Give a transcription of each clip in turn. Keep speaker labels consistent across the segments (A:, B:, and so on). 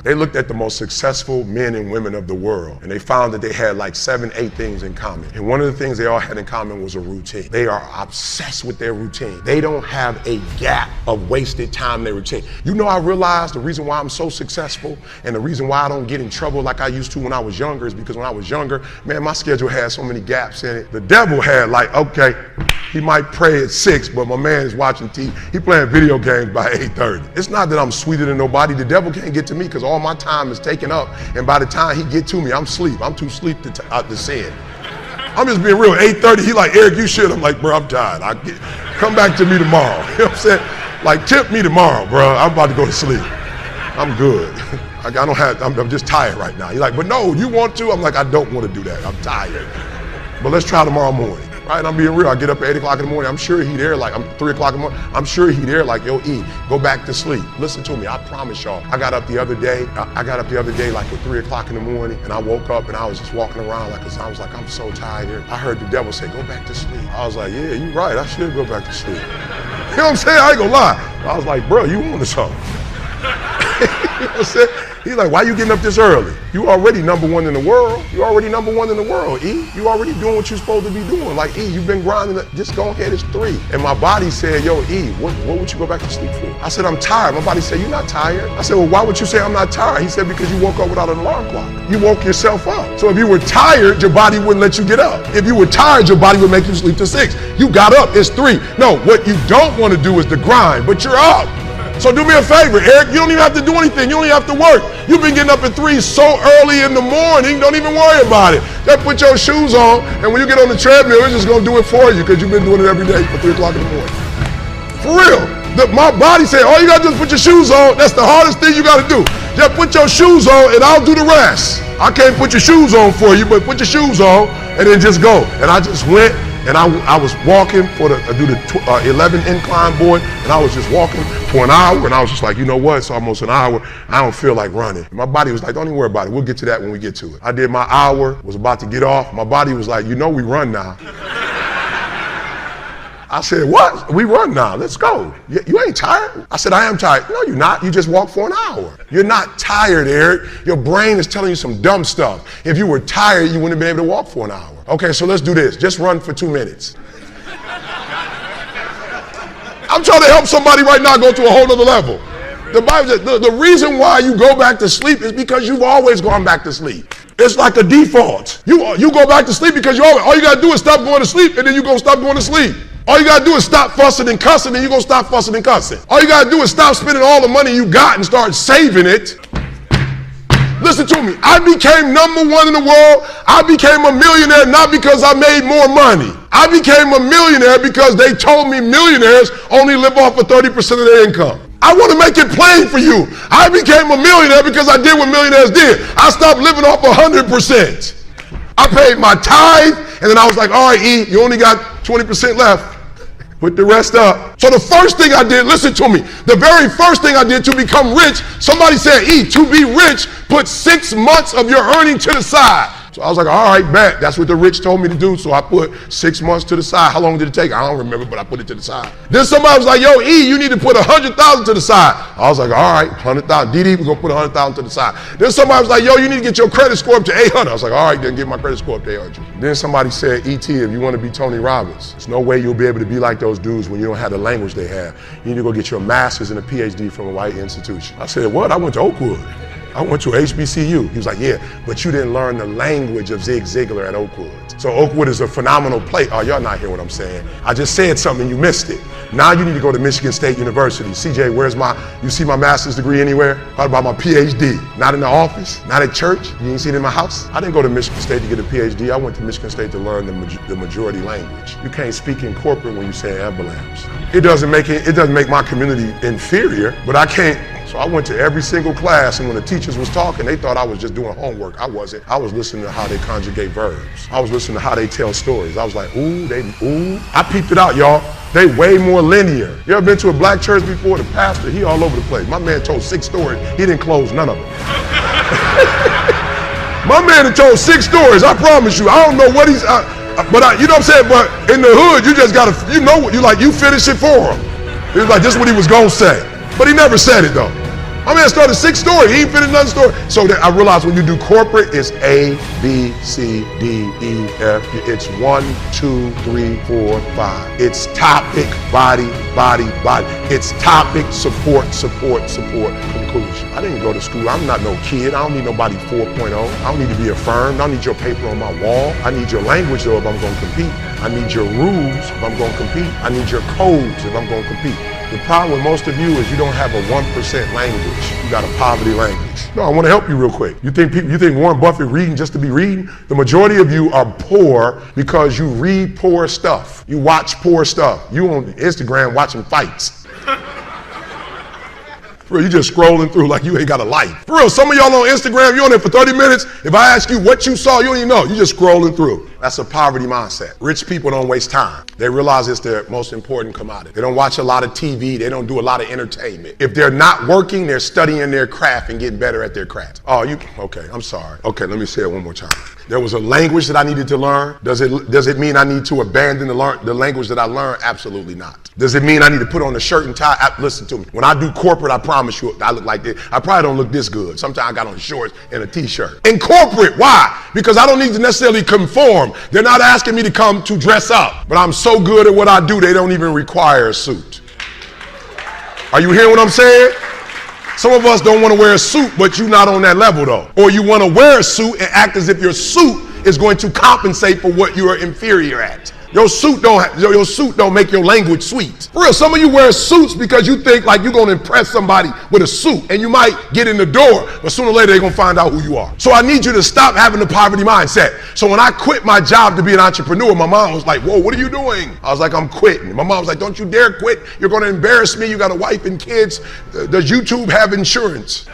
A: They looked at the most successful men and women of the world, and they found that they had like 7, 8 things in common. And one of the things they all had in common was a routine. They are obsessed with their routine. They don't have a gap of wasted time in their routine. You know, I realized the reason why I'm so successful and the reason why I don't get in trouble like I used to when I was younger is because when I was younger, man, my schedule had so many gaps in it. The devil had like, okay, he might pray at 6, but my man is watching TV. He playing video games by 8:30. It's not that I'm sweeter than nobody. The devil can't get to me because all my time is taken up, and by the time he get to me, I'm asleep. I'm too asleep to sin. I'm just being real. 8:30, he like, Eric, you should. I'm like, bro, I'm tired. Come back to me tomorrow. You know what I'm saying? Like, tip me tomorrow, bro. I'm about to go to sleep. I'm good. I'm just tired right now. He's like, but no, you want to? I'm like, I don't want to do that. I'm tired. But let's try tomorrow morning. Right, I'm being real. I get up at 8 o'clock in the morning. I'm sure he there like, I'm 3 o'clock in the morning. I'm sure he there like, yo, E, go back to sleep. Listen to me, I promise y'all. I got up the other day like at 3 o'clock in the morning, and I woke up and I was just walking around like, I was like, I'm so tired. I heard the devil say, go back to sleep. I was like, yeah, you're right. I should go back to sleep. You know what I'm saying? I ain't gonna lie. I was like, bro, you on to something. You know what I'm saying? He's like, why you getting up this early? You already number one in the world. You already number one in the world, E. You already doing what you're supposed to be doing. Like, E, you've been grinding, just go ahead, it's 3. And my body said, yo, E, what would you go back to sleep for? I said, I'm tired. My body said, you're not tired. I said, well, why would you say I'm not tired? He said, because you woke up without an alarm clock. You woke yourself up. So if you were tired, your body wouldn't let you get up. If you were tired, your body would make you sleep till 6. You got up, it's 3. No, what you don't want to do is the grind, but you're up. So do me a favor, Eric, you don't even have to do anything. You don't even have to work. You've been getting up at 3 so early in the morning, don't even worry about it. Just put your shoes on, and when you get on the treadmill, it's just gonna do it for you because you've been doing it every day for 3 o'clock in the morning. For real. My body said, all you gotta do is put your shoes on. That's the hardest thing you gotta do. Just put your shoes on and I'll do the rest. I can't put your shoes on for you, but put your shoes on and then just go. And I just went. And I was walking do the 11 incline board, and I was just walking for an hour, and I was just like, you know what, it's almost an hour, I don't feel like running. And my body was like, don't even worry about it, we'll get to that when we get to it. I did my hour, was about to get off, my body was like, you know we run now. I said, what? We run now, let's go. You ain't tired? I said, I am tired. No, you're not, you just walked for an hour. You're not tired, Eric. Your brain is telling you some dumb stuff. If you were tired, you wouldn't have been able to walk for an hour. Okay, so let's do this. Just run for 2 minutes. I'm trying to help somebody right now go to a whole other level. The Bible says the reason why you go back to sleep is because you've always gone back to sleep. It's like a default. You go back to sleep because all you gotta do is stop going to sleep, and then you gonna stop going to sleep. All you gotta do is stop fussing and cussing, and you're gonna stop fussing and cussing. All you gotta do is stop spending all the money you got and start saving it. Listen to me, I became number 1 in the world. I became a millionaire not because I made more money. I became a millionaire because they told me millionaires only live off of 30% of their income. I want to make it plain for you. I became a millionaire because I did what millionaires did. I stopped living off 100%. I paid my tithe, and then I was like, all right, E, you only got 20% left. Put the rest up. So the first thing I did, listen to me, the very first thing I did to become rich, somebody said, E, to be rich, put 6 months of your earning to the side. So I was like, all right, bet. That's what the rich told me to do. So I put 6 months to the side. How long did it take? I don't remember, but I put it to the side. Then somebody was like, yo, E, you need to put 100,000 to the side. I was like, all right, 100,000. DD, we're gonna put 100,000 to the side. Then somebody was like, yo, you need to get your credit score up to 800. I was like, all right, then get my credit score up to 800. Then somebody said, ET, if you want to be Tony Robbins, there's no way you'll be able to be like those dudes when you don't have the language they have. You need to go get your master's and a PhD from a white institution. I said, what? I went to Oakwood. I went to HBCU. He was like, yeah, but you didn't learn the language of Zig Ziglar at Oakwood. So Oakwood is a phenomenal place. Oh, y'all not hearing what I'm saying. I just said something and you missed it. Now you need to go to Michigan State University. CJ, you see my master's degree anywhere? What about my PhD? Not in the office, not at church. You ain't seen it in my house? I didn't go to Michigan State to get a PhD. I went to Michigan State to learn the majority language. You can't speak in corporate when you say ambulance. It doesn't make my community inferior, but I can't. So I went to every single class, and when the teachers was talking, they thought I was just doing homework. I wasn't. I was listening to how they conjugate verbs. I was listening to how they tell stories. I was like, ooh. I peeped it out, y'all. They way more linear. You ever been to a black church before? The pastor, he all over the place. My man told 6 stories. He didn't close none of them. My man had told 6 stories, I promise you. I don't know what he's, you know what I'm saying? But in the hood, you just gotta, you finish it for him. He was like, this is what he was gonna say. But he never said it though. My man started 6 stories. He ain't finished another story. So that I realized when you do corporate, it's A, B, C, D, E, F. It's 1, 2, 3, 4, 5. It's topic, body, body, body. It's topic, support, support, support, conclusion. I didn't go to school. I'm not no kid. I don't need nobody 4.0. I don't need to be affirmed. I don't need your paper on my wall. I need your language though if I'm going to compete. I need your rules if I'm going to compete. I need your codes if I'm going to compete. The problem with most of you is you don't have a 1% language. You got a poverty language. No, I want to help you real quick. You think Warren Buffett reading just to be reading? The majority of you are poor because you read poor stuff. You watch poor stuff. You on Instagram watching fights. For real, you just scrolling through like you ain't got a life. For real, some of y'all on Instagram, you on there for 30 minutes. If I ask you what you saw, you don't even know. You just scrolling through. That's a poverty mindset. Rich people don't waste time. They realize it's their most important commodity. They don't watch a lot of TV. They don't do a lot of entertainment. If they're not working, they're studying their craft and getting better at their craft. Oh, okay, I'm sorry. Okay, let me say it one more time. There was a language that I needed to learn. Does it mean I need to abandon the language that I learned? Absolutely not. Does it mean I need to put on a shirt and tie? Listen to me. When I do corporate, I promise you, I look like this. I probably don't look this good. Sometimes I got on shorts and a t-shirt. In corporate, why? Because I don't need to necessarily conform. They're not asking me to come to dress up. But I'm so good at what I do, they don't even require a suit. Are you hearing what I'm saying? Some of us don't want to wear a suit, but you're not on that level though. Or you want to wear a suit and act as if your suit is going to compensate for what you are inferior at. Your suit don't make your language sweet. For real, some of you wear suits because you think like you're gonna impress somebody with a suit, and you might get in the door, but sooner or later they're gonna find out who you are. So I need you to stop having the poverty mindset. So when I quit my job to be an entrepreneur, my mom was like, whoa, what are you doing? I was like, I'm quitting. My mom was like, don't you dare quit. You're gonna embarrass me. You got a wife and kids. Does YouTube have insurance?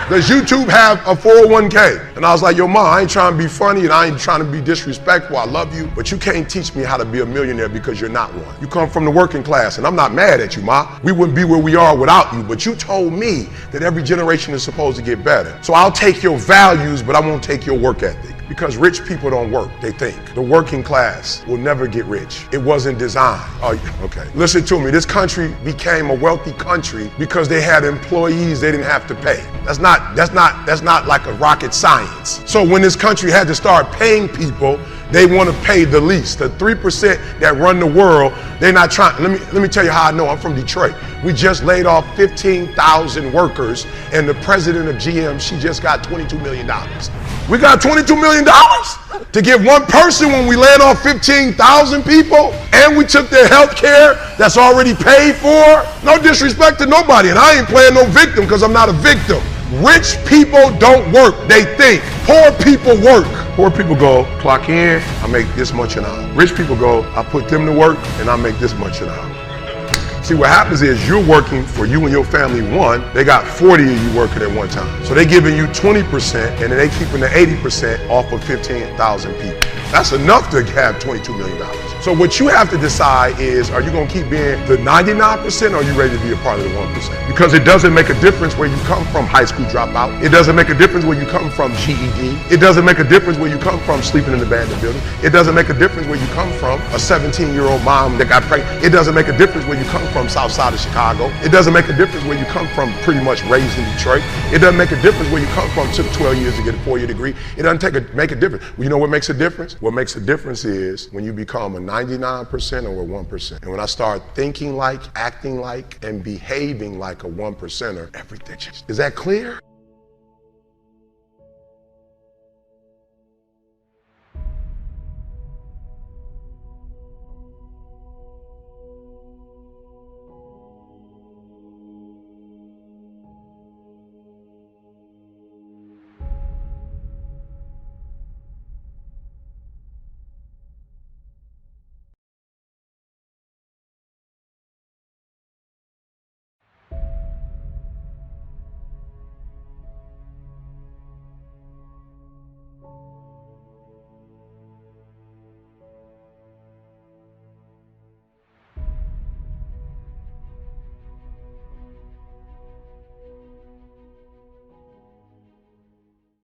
A: Does YouTube have a 401k? And I was like, yo, Ma, I ain't trying to be funny and I ain't trying to be disrespectful. I love you, but you can't teach me how to be a millionaire because you're not one. You come from the working class, and I'm not mad at you, Ma. We wouldn't be where we are without you, but you told me that every generation is supposed to get better. So I'll take your values, but I won't take your work ethic. Because rich people don't work, they think. The working class will never get rich. It wasn't designed. Oh, okay. Listen to me, this country became a wealthy country because they had employees they didn't have to pay. That's not like a rocket science. So when this country had to start paying people, they want to pay the least. The 3% that run the world, they're not trying. Let me tell you how I know. I'm from Detroit. We just laid off 15,000 workers, and the president of GM, she just got $22 million. We got $22 million to give one person when we laid off 15,000 people, and we took their health care that's already paid for. No disrespect to nobody, and I ain't playing no victim because I'm not a victim. Rich people don't work, they think. Poor people work. Poor people go, clock in, I make this much an hour. Rich people go, I put them to work and I make this much an hour. See, what happens is you're working for you and your family one, they got 40 of you working at one time. So they giving you 20% and then they keeping the 80% off of 15,000 people. That's enough to have $22 million. So what you have to decide is, are you gonna keep being the 99% or are you ready to be a part of the 1%? Because it doesn't make a difference where you come from, high school dropout. It doesn't make a difference where you come from, GED. It doesn't make a difference where you come from, sleeping in the abandoned building. It doesn't make a difference where you come from, a 17-year-old mom that got pregnant. It doesn't make a difference where you come from, south side of Chicago. It doesn't make a difference where you come from, pretty much raised in Detroit. It doesn't make a difference where you come from, took 12 years to get a 4-year degree. It doesn't make a difference. Well, you know what makes a difference? What makes a difference is when you become a 99% or a 1%. And when I start thinking like, acting like, and behaving like a 1%er, everything changes. Is that clear?